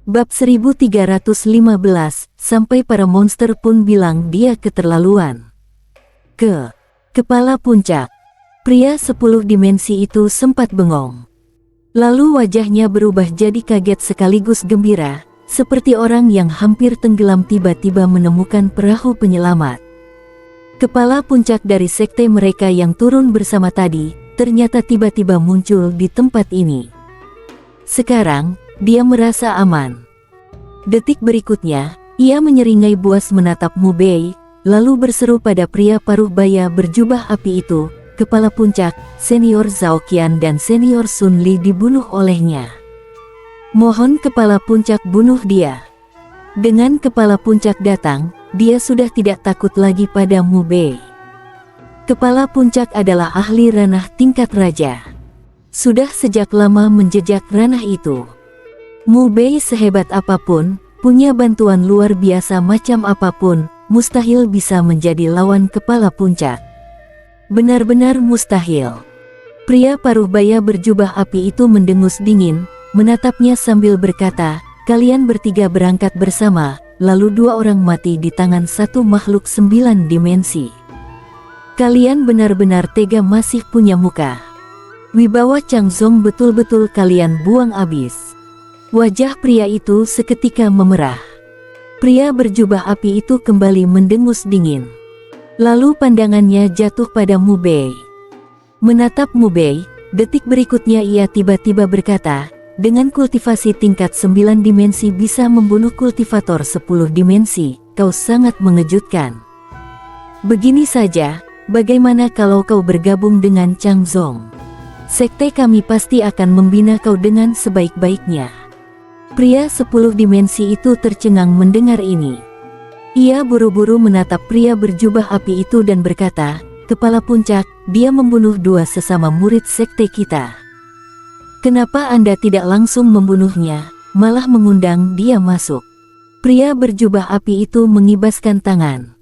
Bab 1315, sampai para monster pun bilang dia keterlaluan. Kepala puncak. Pria 10 dimensi itu sempat bengong. Lalu wajahnya berubah jadi kaget sekaligus gembira, seperti orang yang hampir tenggelam tiba-tiba menemukan perahu penyelamat. Kepala puncak dari sekte mereka yang turun bersama tadi, ternyata tiba-tiba muncul di tempat ini. Sekarang, dia merasa aman. Detik berikutnya, ia menyeringai buas menatap Mu Bei, lalu berseru pada pria paruh baya berjubah api itu, kepala puncak, senior Zhao Qian dan senior Sun Li dibunuh olehnya. Mohon kepala puncak bunuh dia. Dengan kepala puncak datang, dia sudah tidak takut lagi pada Mu Bei. Kepala puncak adalah ahli ranah tingkat raja. Sudah sejak lama menjejak ranah itu. Mu Bei sehebat apapun, punya bantuan luar biasa macam apapun, mustahil bisa menjadi lawan kepala puncak. Benar-benar mustahil. Pria paruh baya berjubah api itu mendengus dingin, menatapnya sambil berkata, kalian bertiga berangkat bersama, lalu 2 orang mati di tangan satu makhluk 9 dimensi. Kalian benar-benar tega, masih punya muka. Wibawa Chang Zong betul-betul kalian buang abis. Wajah pria itu seketika memerah. Pria berjubah api itu kembali mendengus dingin. Lalu pandangannya jatuh pada Mu Bei. Menatap Mu Bei, detik berikutnya ia tiba-tiba berkata, dengan kultivasi tingkat 9 dimensi bisa membunuh kultivator 10 dimensi, kau sangat mengejutkan. Begini saja, bagaimana kalau kau bergabung dengan Chang Zong? Sekte kami pasti akan membina kau dengan sebaik-baiknya. Pria 10 dimensi itu tercengang mendengar ini. Ia buru-buru menatap pria berjubah api itu dan berkata, kepala puncak, dia membunuh 2 sesama murid sekte kita. Kenapa Anda tidak langsung membunuhnya, malah mengundang dia masuk? Pria berjubah api itu mengibaskan tangan.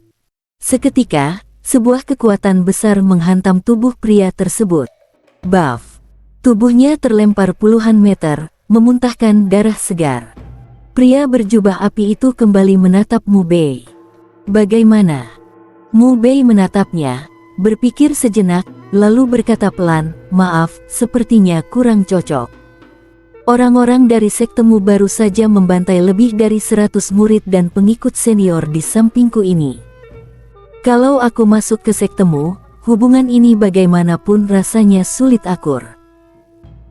Seketika, sebuah kekuatan besar menghantam tubuh pria tersebut. Baf! Tubuhnya terlempar puluhan meter, memuntahkan darah segar. Pria berjubah api itu kembali menatap Mu Bei. Bagaimana? Mu Bei menatapnya, berpikir sejenak, lalu berkata pelan, maaf, sepertinya kurang cocok. Orang-orang dari sektemu baru saja membantai lebih dari 100 murid dan pengikut senior di sampingku ini. Kalau aku masuk ke sektemu, hubungan ini bagaimanapun rasanya sulit akur.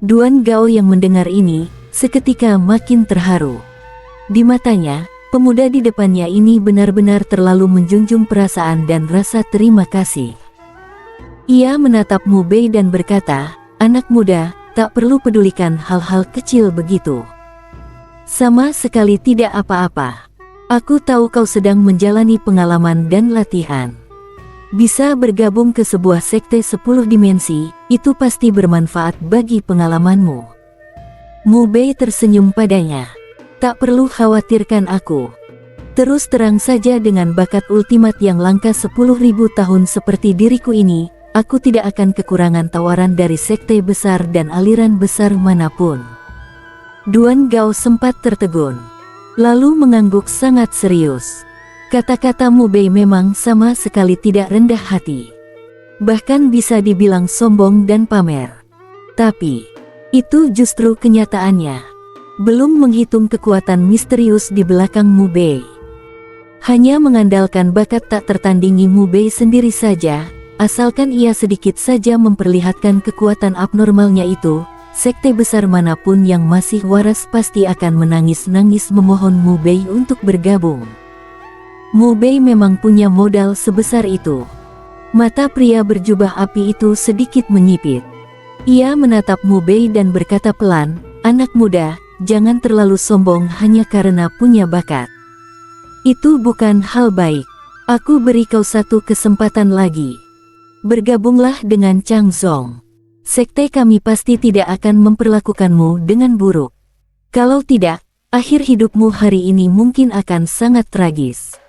Duan Gao yang mendengar ini, seketika makin terharu. Di matanya, pemuda di depannya ini benar-benar terlalu menjunjung perasaan dan rasa terima kasih. Ia menatap Mu Bei dan berkata, anak muda, tak perlu pedulikan hal-hal kecil begitu. Sama sekali tidak apa-apa. Aku tahu kau sedang menjalani pengalaman dan latihan. Bisa bergabung ke sebuah sekte 10 dimensi, itu pasti bermanfaat bagi pengalamanmu. Mu Bei tersenyum padanya. Tak perlu khawatirkan aku. Terus terang saja, dengan bakat ultimat yang langka 10.000 tahun seperti diriku ini, aku tidak akan kekurangan tawaran dari sekte besar dan aliran besar manapun. Duan Gao sempat tertegun. Lalu mengangguk sangat serius. Kata-kata Mu Bei memang sama sekali tidak rendah hati. Bahkan bisa dibilang sombong dan pamer. Tapi, itu justru kenyataannya. Belum menghitung kekuatan misterius di belakang Mu Bei. Hanya mengandalkan bakat tak tertandingi Mu Bei sendiri saja, asalkan ia sedikit saja memperlihatkan kekuatan abnormalnya itu, sekte besar manapun yang masih waras pasti akan menangis-nangis memohon Mu Bei untuk bergabung. Mu Bei memang punya modal sebesar itu. Mata pria berjubah api itu sedikit menyipit. Ia menatap Mu Bei dan berkata pelan, anak muda, jangan terlalu sombong hanya karena punya bakat. Itu bukan hal baik. Aku beri kau satu kesempatan lagi. Bergabunglah dengan Chang Zong. Sekte kami pasti tidak akan memperlakukanmu dengan buruk. Kalau tidak, akhir hidupmu hari ini mungkin akan sangat tragis.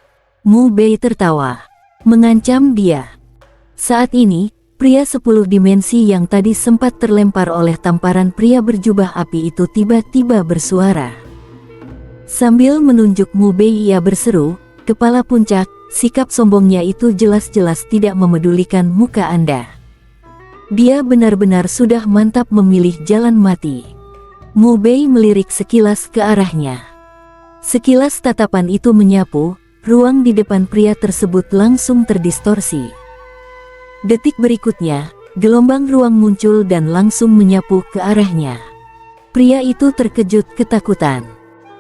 Mu Bei tertawa, mengancam dia. Saat ini, pria 10 dimensi yang tadi sempat terlempar oleh tamparan pria berjubah api itu tiba-tiba bersuara. Sambil menunjuk Mu Bei ia berseru, "Kepala puncak, sikap sombongnya itu jelas-jelas tidak memedulikan muka Anda. Dia benar-benar sudah mantap memilih jalan mati." Mu Bei melirik sekilas ke arahnya. Sekilas tatapan itu menyapu, ruang di depan pria tersebut langsung terdistorsi. Detik berikutnya, gelombang ruang muncul dan langsung menyapu ke arahnya. Pria itu terkejut ketakutan.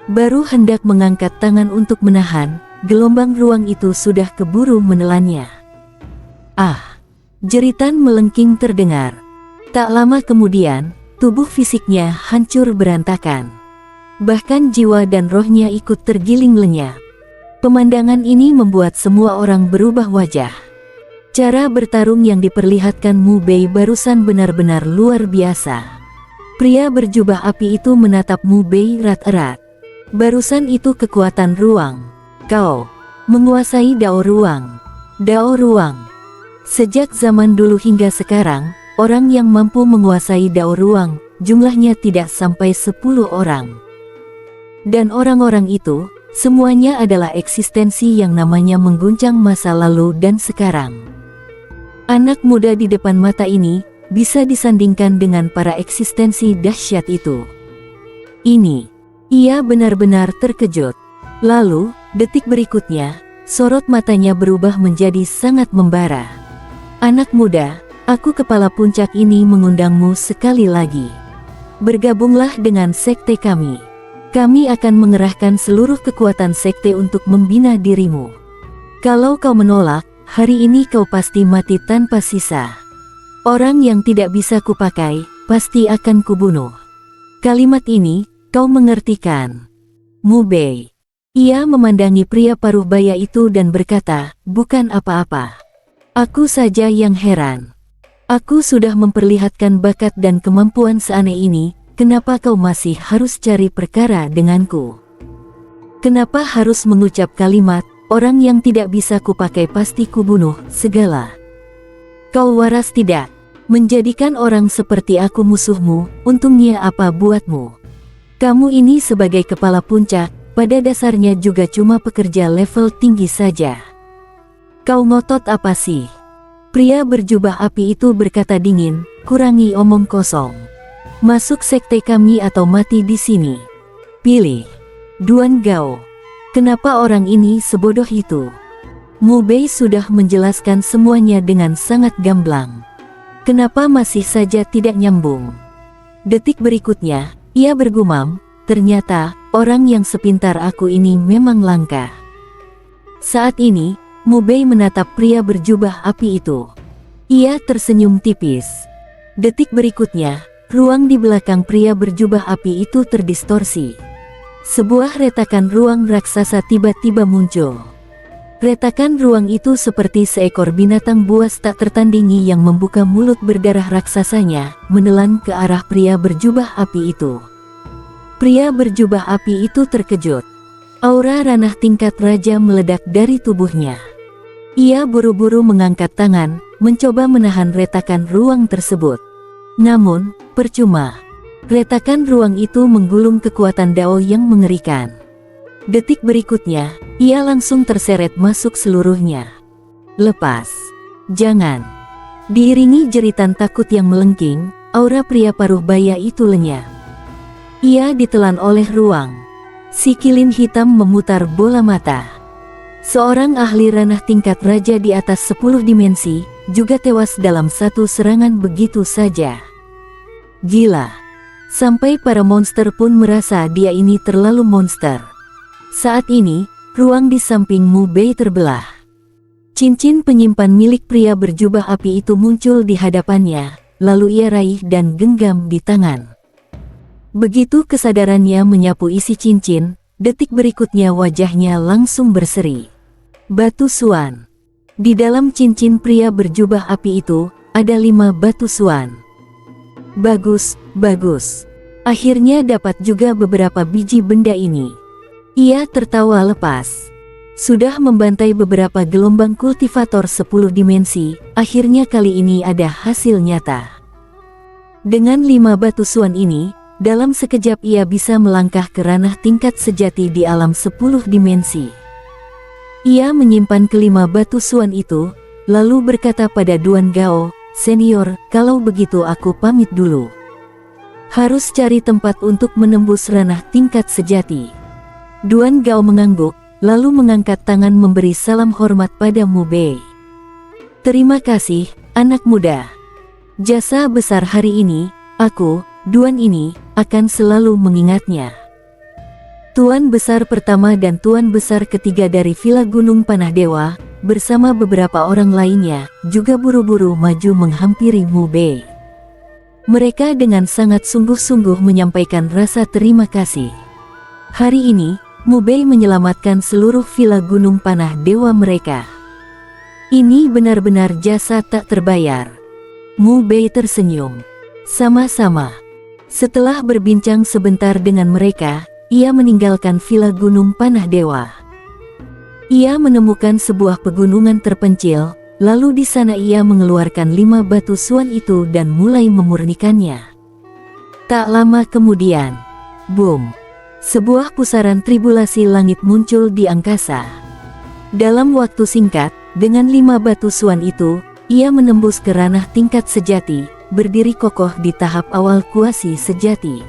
Baru hendak mengangkat tangan untuk menahan, gelombang ruang itu sudah keburu menelannya. Ah! Jeritan melengking terdengar. Tak lama kemudian, tubuh fisiknya hancur berantakan. Bahkan jiwa dan rohnya ikut tergiling lenyap. Pemandangan ini membuat semua orang berubah wajah. Cara bertarung yang diperlihatkan Mu Bei barusan benar-benar luar biasa. Pria berjubah api itu menatap Mu Bei erat-erat. Barusan itu kekuatan ruang. Kau menguasai Dao Ruang. Dao Ruang. Sejak zaman dulu hingga sekarang, orang yang mampu menguasai Dao Ruang, jumlahnya tidak sampai 10 orang. Dan orang-orang itu, semuanya adalah eksistensi yang namanya mengguncang masa lalu dan sekarang. Anak muda di depan mata ini, bisa disandingkan dengan para eksistensi dahsyat itu. Ia benar-benar terkejut. Lalu, detik berikutnya, sorot matanya berubah menjadi sangat membara. "Anak muda, aku kepala puncak ini mengundangmu sekali lagi. Bergabunglah dengan sekte kami. Kami akan mengerahkan seluruh kekuatan sekte untuk membina dirimu. Kalau kau menolak, hari ini kau pasti mati tanpa sisa. Orang yang tidak bisa kupakai, pasti akan kubunuh. Kalimat ini, kau mengerti kan?" Mu Bei. Ia memandangi pria paruh baya itu dan berkata, "Bukan apa-apa. Aku saja yang heran. Aku sudah memperlihatkan bakat dan kemampuan seaneh ini, kenapa kau masih harus cari perkara denganku? Kenapa harus mengucap kalimat, orang yang tidak bisa kupakai pasti kubunuh, segala? Kau waras tidak? Menjadikan orang seperti aku musuhmu, untungnya apa buatmu? Kamu ini sebagai kepala puncak, pada dasarnya juga cuma pekerja level tinggi saja. Kau ngotot apa sih?" Pria berjubah api itu berkata dingin, "Kurangi omong kosong. Masuk sekte kami atau mati di sini. Pilih." Duan Gao. Kenapa orang ini sebodoh itu? Mu Bei sudah menjelaskan semuanya dengan sangat gamblang. Kenapa masih saja tidak nyambung? Detik berikutnya, ia bergumam, "Ternyata, orang yang sepintar aku ini memang langka." Saat ini, Mu Bei menatap pria berjubah api itu. Ia tersenyum tipis. Detik berikutnya, ruang di belakang pria berjubah api itu terdistorsi. Sebuah retakan ruang raksasa tiba-tiba muncul. Retakan ruang itu seperti seekor binatang buas tak tertandingi yang membuka mulut berdarah raksasanya, menelan ke arah pria berjubah api itu. Pria berjubah api itu terkejut. Aura ranah tingkat raja meledak dari tubuhnya. Ia buru-buru mengangkat tangan, mencoba menahan retakan ruang tersebut. Namun, percuma. Retakan ruang itu menggulung kekuatan Dao yang mengerikan. Detik berikutnya, ia langsung terseret masuk seluruhnya. "Lepas! Jangan!" Diiringi jeritan takut yang melengking, aura pria paruh baya itu lenyap. Ia ditelan oleh ruang. Si kilin hitam memutar bola mata. Seorang ahli ranah tingkat raja di atas 10 dimensi, juga tewas dalam satu serangan begitu saja. Gila. Sampai para monster pun merasa dia ini terlalu monster. Saat ini, ruang di samping Mu Bei terbelah. Cincin penyimpan milik pria berjubah api itu muncul di hadapannya, lalu ia raih dan genggam di tangan. Begitu kesadarannya menyapu isi cincin, detik berikutnya wajahnya langsung berseri. Batu Suan. Di dalam cincin pria berjubah api itu, ada 5 batu suan. Bagus, bagus. Akhirnya dapat juga beberapa biji benda ini. Ia tertawa lepas. Sudah membantai beberapa gelombang kultivator 10 dimensi, akhirnya kali ini ada hasil nyata. Dengan 5 batu suan ini, Dalam sekejap ia bisa melangkah ke ranah tingkat sejati di alam 10 dimensi. Ia menyimpan kelima batu suan itu, lalu berkata pada Duan Gao, "Senior, kalau begitu aku pamit dulu. Harus cari tempat untuk menembus ranah tingkat sejati." Duan Gao mengangguk, lalu mengangkat tangan memberi salam hormat pada Mu Bei. "Terima kasih, anak muda. Jasa besar hari ini, aku, Duan ini, akan selalu mengingatnya." Tuan besar pertama dan tuan besar ketiga dari Villa Gunung Panah Dewa, bersama beberapa orang lainnya, juga buru-buru maju menghampiri Mu Bei. Mereka dengan sangat sungguh-sungguh menyampaikan rasa terima kasih. Hari ini, Mu Bei menyelamatkan seluruh Villa Gunung Panah Dewa mereka. Ini benar-benar jasa tak terbayar. Mu Bei tersenyum. Sama-sama. Setelah berbincang sebentar dengan mereka, ia meninggalkan Villa Gunung Panah Dewa. Ia menemukan sebuah pegunungan terpencil, lalu di sana ia mengeluarkan 5 batu suan itu dan mulai memurnikannya. Tak lama kemudian, boom! Sebuah pusaran tribulasi langit muncul di angkasa. Dalam waktu singkat, dengan 5 batu suan itu, ia menembus ke ranah tingkat sejati, berdiri kokoh di tahap awal kuasi sejati.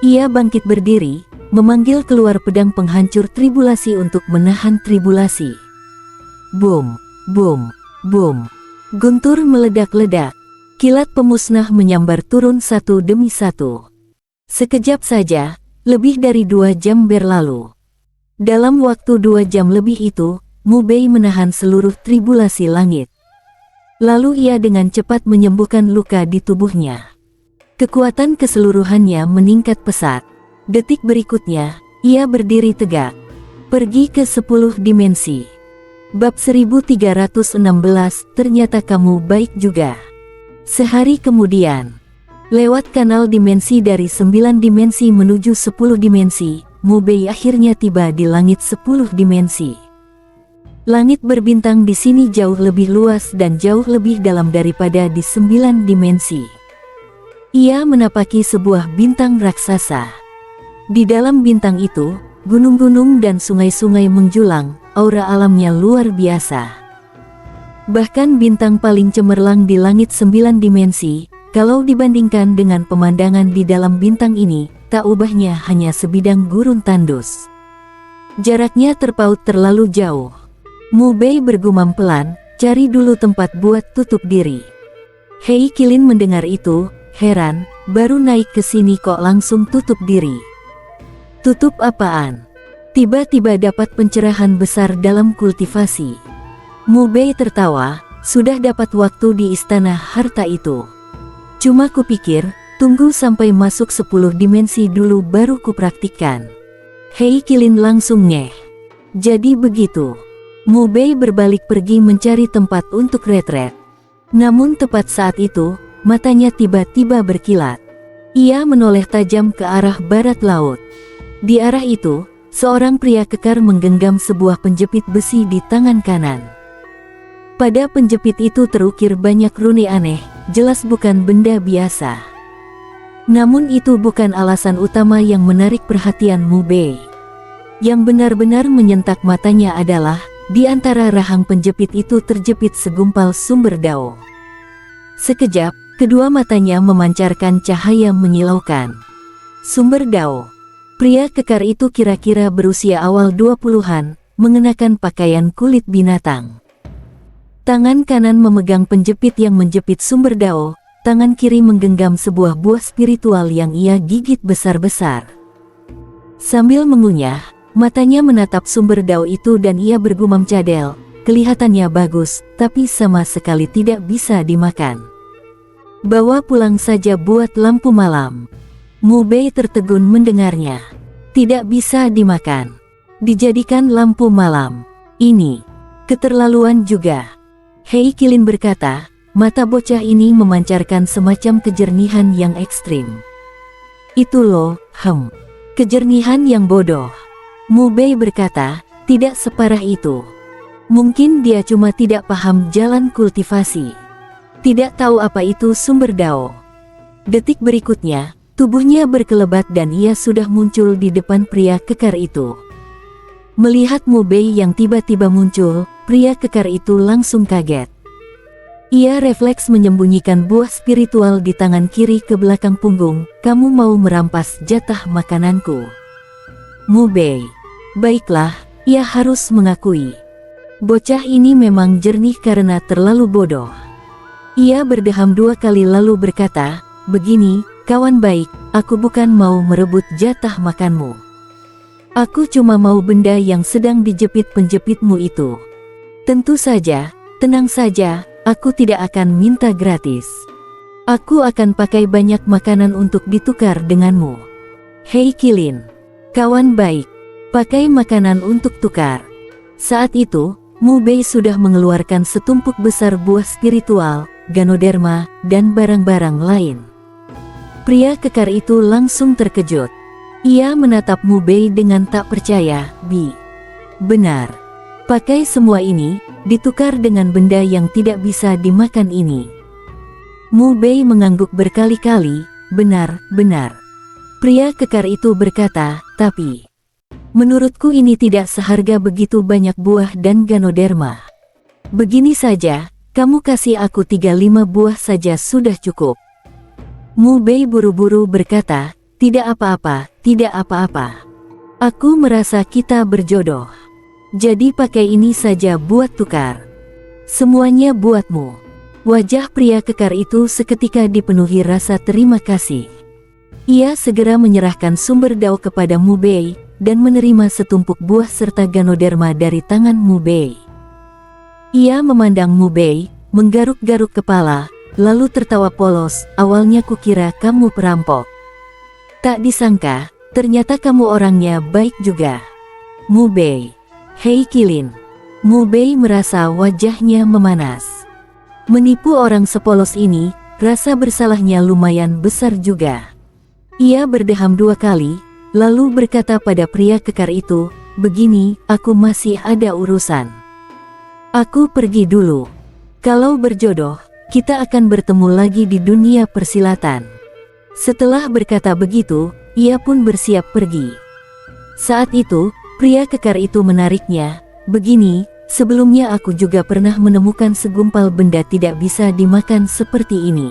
Ia bangkit berdiri, memanggil keluar pedang penghancur tribulasi untuk menahan tribulasi. Boom, boom, boom. Guntur meledak-ledak. Kilat pemusnah menyambar turun satu demi satu. Sekejap saja, lebih dari 2 jam berlalu. Dalam waktu 2 jam lebih itu, Mu Bei menahan seluruh tribulasi langit. Lalu ia dengan cepat menyembuhkan luka di tubuhnya. Kekuatan keseluruhannya meningkat pesat. Detik berikutnya, ia berdiri tegak. Pergi ke 10 dimensi. Bab 1316, ternyata kamu baik juga. Sehari kemudian, lewat kanal dimensi dari 9 dimensi menuju 10 dimensi, Mu Bei akhirnya tiba di langit 10 dimensi. Langit berbintang di sini jauh lebih luas dan jauh lebih dalam daripada di 9 dimensi. Ia menapaki sebuah bintang raksasa. Di dalam bintang itu, gunung-gunung dan sungai-sungai menjulang, aura alamnya luar biasa. Bahkan bintang paling cemerlang di langit 9 dimensi, kalau dibandingkan dengan pemandangan di dalam bintang ini, tak ubahnya hanya sebidang gurun tandus. Jaraknya terpaut terlalu jauh. Mu Bei bergumam pelan, "Cari dulu tempat buat tutup diri." Hei Qilin mendengar itu, heran, "Baru naik ke sini kok langsung tutup diri. Tutup apaan?" Tiba-tiba dapat pencerahan besar dalam kultivasi. Mu Bei tertawa, "Sudah dapat waktu di istana harta itu. Cuma kupikir, tunggu sampai masuk 10 dimensi dulu baru kupraktikkan." Hei Qilin langsung ngeh. Jadi begitu. Mu Bei berbalik pergi mencari tempat untuk retret. Namun tepat saat itu, matanya tiba-tiba berkilat. Ia menoleh tajam ke arah barat laut. Di arah itu, seorang pria kekar menggenggam sebuah penjepit besi di tangan kanan. Pada penjepit itu terukir banyak rune aneh, jelas bukan benda biasa. Namun itu bukan alasan utama yang menarik perhatian Mu Bei. Yang benar-benar menyentak matanya adalah, di antara rahang penjepit itu terjepit segumpal sumber dao. Sekejap, kedua matanya memancarkan cahaya menyilaukan. Sumber dao. Pria kekar itu kira-kira berusia awal 20-an, mengenakan pakaian kulit binatang. Tangan kanan memegang penjepit yang menjepit sumber dao, tangan kiri menggenggam sebuah buah spiritual yang ia gigit besar-besar. Sambil mengunyah, matanya menatap sumber dao itu dan ia bergumam cadel, "Kelihatannya bagus, tapi sama sekali tidak bisa dimakan. Bawa pulang saja buat lampu malam." Mu Bei tertegun mendengarnya. Tidak bisa dimakan. Dijadikan lampu malam. Ini keterlaluan juga. Hei Qilin berkata, mata bocah ini memancarkan semacam kejernihan yang ekstrim. Itu loh, kejernihan yang bodoh. Mu Bei berkata, tidak separah itu. Mungkin dia cuma tidak paham jalan kultivasi. Tidak tahu apa itu sumber dao. Detik berikutnya, Tubuhnya berkelebat dan ia sudah muncul di depan pria kekar itu. Melihat Mu Bei yang tiba-tiba muncul, pria kekar itu langsung kaget. Ia refleks menyembunyikan buah spiritual di tangan kiri ke belakang punggung. Kamu mau merampas jatah makananku? Mu Bei. Baiklah, ia harus mengakui. Bocah ini memang jernih karena terlalu bodoh. Ia berdeham 2 kali lalu berkata, begini, kawan baik, aku bukan mau merebut jatah makanmu. Aku cuma mau benda yang sedang dijepit penjepitmu itu. Tentu saja, tenang saja, aku tidak akan minta gratis. Aku akan pakai banyak makanan untuk ditukar denganmu. Hei Qilin, kawan baik, pakai makanan untuk tukar. Saat itu, Mu Bei sudah mengeluarkan setumpuk besar buah spiritual, Ganoderma, dan barang-barang lain. Pria kekar itu langsung terkejut. Ia menatap Mu Bei dengan tak percaya. Benar. Pakai semua ini, ditukar dengan benda yang tidak bisa dimakan ini. Mu Bei mengangguk berkali-kali. Benar, benar. Pria kekar itu berkata, tapi menurutku ini tidak seharga begitu banyak buah dan Ganoderma. Begini saja, kamu kasih aku 35 buah saja sudah cukup. Mu Bei buru-buru berkata, tidak apa-apa, tidak apa-apa. Aku merasa kita berjodoh. Jadi pakai ini saja buat tukar. Semuanya buatmu. Wajah pria kekar itu seketika dipenuhi rasa terima kasih. Ia segera menyerahkan sumber dao kepada Mu Bei, dan menerima setumpuk buah serta Ganoderma dari tangan Mu Bei. Ia memandang Mu Bei, menggaruk-garuk kepala, lalu tertawa polos. Awalnya kukira kamu perampok. Tak disangka, ternyata kamu orangnya baik juga. Mu Bei. Hei Qilin. Mu Bei merasa wajahnya memanas. Menipu orang sepolos ini, rasa bersalahnya lumayan besar juga. Ia berdeham 2 kali, lalu berkata pada pria kekar itu, begini, aku masih ada urusan. Aku pergi dulu. Kalau berjodoh, kita akan bertemu lagi di dunia persilatan. Setelah berkata begitu, ia pun bersiap pergi. Saat itu, pria kekar itu menariknya. Begini, sebelumnya aku juga pernah menemukan segumpal benda tidak bisa dimakan seperti ini.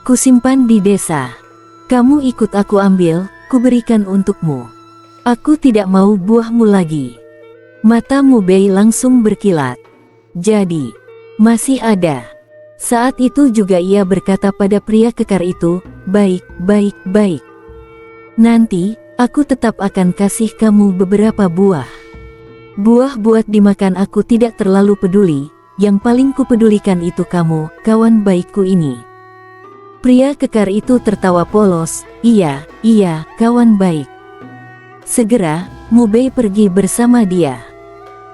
Kusimpan di desa. Kamu ikut aku ambil, kuberikan untukmu. Aku tidak mau buahmu lagi. Mata Mu Bei langsung berkilat. Jadi, masih ada. Saat itu juga ia berkata pada pria kekar itu, baik, baik, baik. Nanti, aku tetap akan kasih kamu beberapa buah. Buah buat dimakan aku tidak terlalu peduli, yang paling kupedulikan itu kamu, kawan baikku ini. Pria kekar itu tertawa polos, iya, kawan baik. Segera, Mu Bei pergi bersama dia.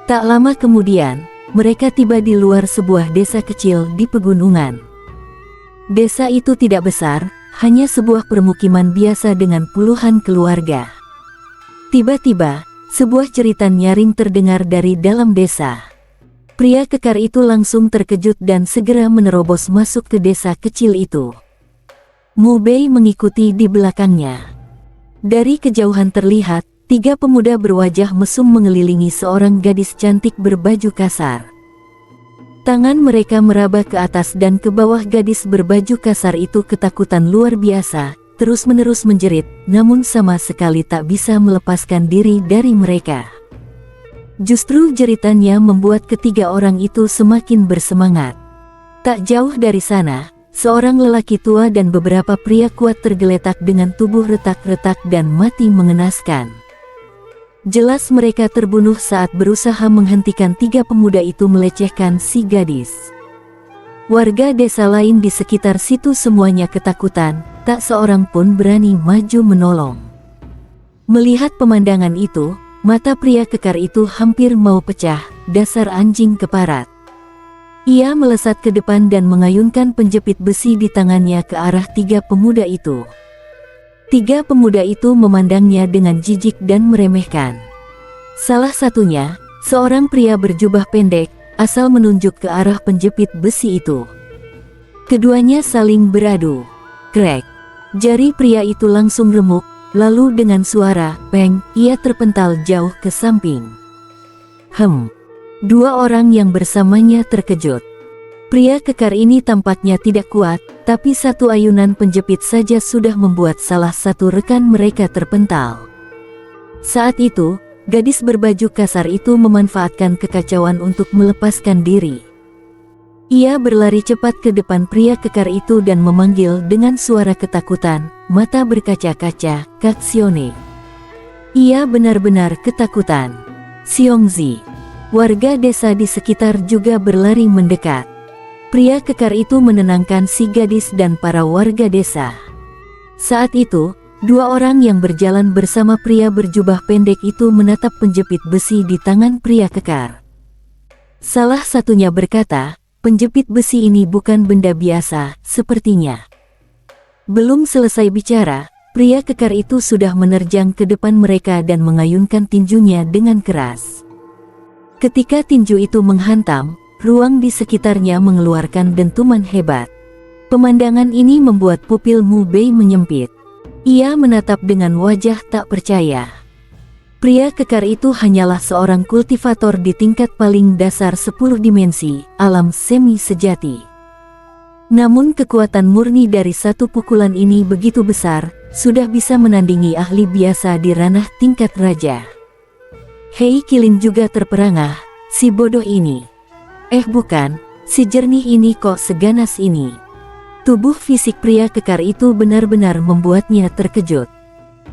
Tak lama kemudian, mereka tiba di luar sebuah desa kecil di pegunungan. Desa itu tidak besar, hanya sebuah permukiman biasa dengan puluhan keluarga. Tiba-tiba, sebuah cerita nyaring terdengar dari dalam desa. Pria kekar itu langsung terkejut dan segera menerobos masuk ke desa kecil itu. Mu Bei mengikuti di belakangnya. Dari kejauhan terlihat, 3 pemuda berwajah mesum mengelilingi seorang gadis cantik berbaju kasar. Tangan mereka meraba ke atas dan ke bawah. Gadis berbaju kasar itu ketakutan luar biasa, terus-menerus menjerit, namun sama sekali tak bisa melepaskan diri dari mereka. Justru jeritannya membuat ketiga orang itu semakin bersemangat. Tak jauh dari sana, seorang lelaki tua dan beberapa pria kuat tergeletak dengan tubuh retak-retak dan mati mengenaskan. Jelas mereka terbunuh saat berusaha menghentikan 3 pemuda itu melecehkan si gadis. Warga desa lain di sekitar situ semuanya ketakutan, tak seorang pun berani maju menolong. Melihat pemandangan itu, mata pria kekar itu hampir mau pecah, dasar anjing keparat. Ia melesat ke depan dan mengayunkan penjepit besi di tangannya ke arah 3 pemuda itu. 3 pemuda itu memandangnya dengan jijik dan meremehkan. Salah satunya, seorang pria berjubah pendek, asal menunjuk ke arah penjepit besi itu. Keduanya saling beradu. Krek. Jari pria itu langsung remuk, lalu dengan suara "peng", ia terpental jauh ke samping. Dua orang yang bersamanya terkejut. Pria kekar ini tampaknya tidak kuat, tapi satu ayunan penjepit saja sudah membuat salah satu rekan mereka terpental. Saat itu, gadis berbaju kasar itu memanfaatkan kekacauan untuk melepaskan diri. Ia berlari cepat ke depan pria kekar itu dan memanggil dengan suara ketakutan, mata berkaca-kaca, "Kak Xione." Ia benar-benar ketakutan. Xiongzi. Warga desa di sekitar juga berlari mendekat. Pria kekar itu menenangkan si gadis dan para warga desa. Saat itu, dua orang yang berjalan bersama pria berjubah pendek itu menatap penjepit besi di tangan pria kekar. Salah satunya berkata, "Penjepit besi ini bukan benda biasa, sepertinya." Belum selesai bicara, pria kekar itu sudah menerjang ke depan mereka dan mengayunkan tinjunya dengan keras. Ketika tinju itu menghantam, ruang di sekitarnya mengeluarkan dentuman hebat. Pemandangan ini membuat pupil Mu Bei menyempit. Ia menatap dengan wajah tak percaya. Pria kekar itu hanyalah seorang kultivator di tingkat paling dasar 10 dimensi, alam semi sejati. Namun kekuatan murni dari satu pukulan ini begitu besar, sudah bisa menandingi ahli biasa di ranah tingkat raja. Hei Kilin juga terperangah, si bodoh ini. Bukan, si jernih ini kok seganas ini. Tubuh fisik pria kekar itu benar-benar membuatnya terkejut.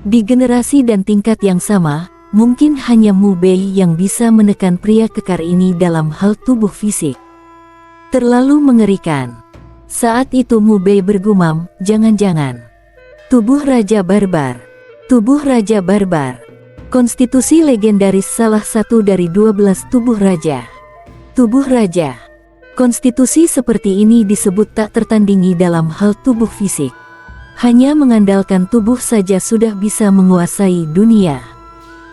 Di generasi dan tingkat yang sama, mungkin hanya Mu Bei yang bisa menekan pria kekar ini dalam hal tubuh fisik. Terlalu mengerikan. Saat itu Mu Bei bergumam, "Jangan-jangan. Tubuh Raja Barbar. Tubuh Raja Barbar. Konstitusi legendaris salah satu dari 12 tubuh raja. Tubuh raja. Konstitusi seperti ini disebut tak tertandingi dalam hal tubuh fisik. Hanya mengandalkan tubuh saja sudah bisa menguasai dunia.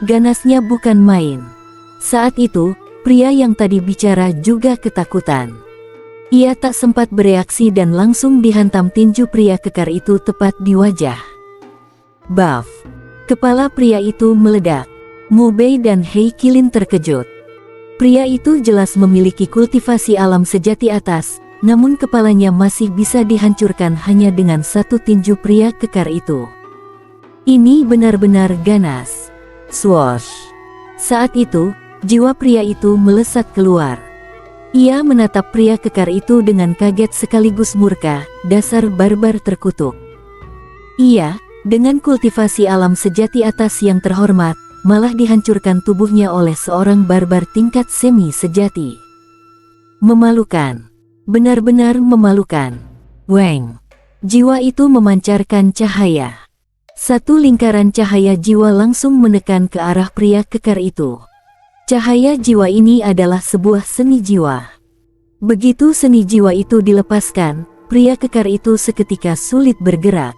Ganasnya bukan main." Saat itu, pria yang tadi bicara juga ketakutan. Ia tak sempat bereaksi dan langsung dihantam tinju pria kekar itu tepat di wajah. Baf! Kepala pria itu meledak. Mu Bei dan Hei Kilin terkejut. Pria itu jelas memiliki kultivasi alam sejati atas, namun kepalanya masih bisa dihancurkan hanya dengan satu tinju pria kekar itu. Ini benar-benar ganas. Swoosh! Saat itu, jiwa pria itu melesat keluar. Ia menatap pria kekar itu dengan kaget sekaligus murka, dasar barbar terkutuk. Ia, dengan kultivasi alam sejati atas yang terhormat, malah dihancurkan tubuhnya oleh seorang barbar tingkat semi sejati. Memalukan. Benar-benar memalukan. Weng. Jiwa itu memancarkan cahaya. Satu lingkaran cahaya jiwa langsung menekan ke arah pria kekar itu. Cahaya jiwa ini adalah sebuah seni jiwa. Begitu seni jiwa itu dilepaskan, pria kekar itu seketika sulit bergerak.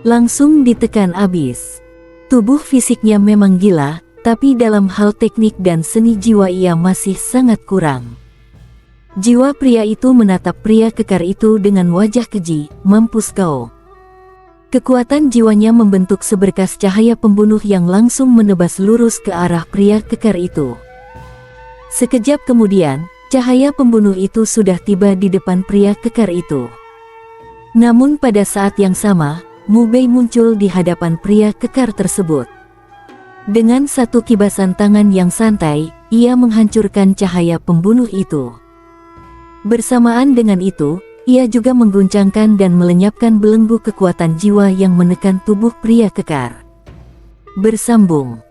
Langsung ditekan abis. Tubuh fisiknya memang gila, tapi dalam hal teknik dan seni jiwa ia masih sangat kurang. Jiwa pria itu menatap pria kekar itu dengan wajah keji, "Mampus kau." Kekuatan jiwanya membentuk seberkas cahaya pembunuh yang langsung menebas lurus ke arah pria kekar itu. Sekejap kemudian, cahaya pembunuh itu sudah tiba di depan pria kekar itu. Namun pada saat yang sama, Mu Bei muncul di hadapan pria kekar tersebut. Dengan satu kibasan tangan yang santai, ia menghancurkan cahaya pembunuh itu. Bersamaan dengan itu, ia juga mengguncangkan dan melenyapkan belenggu kekuatan jiwa yang menekan tubuh pria kekar. Bersambung.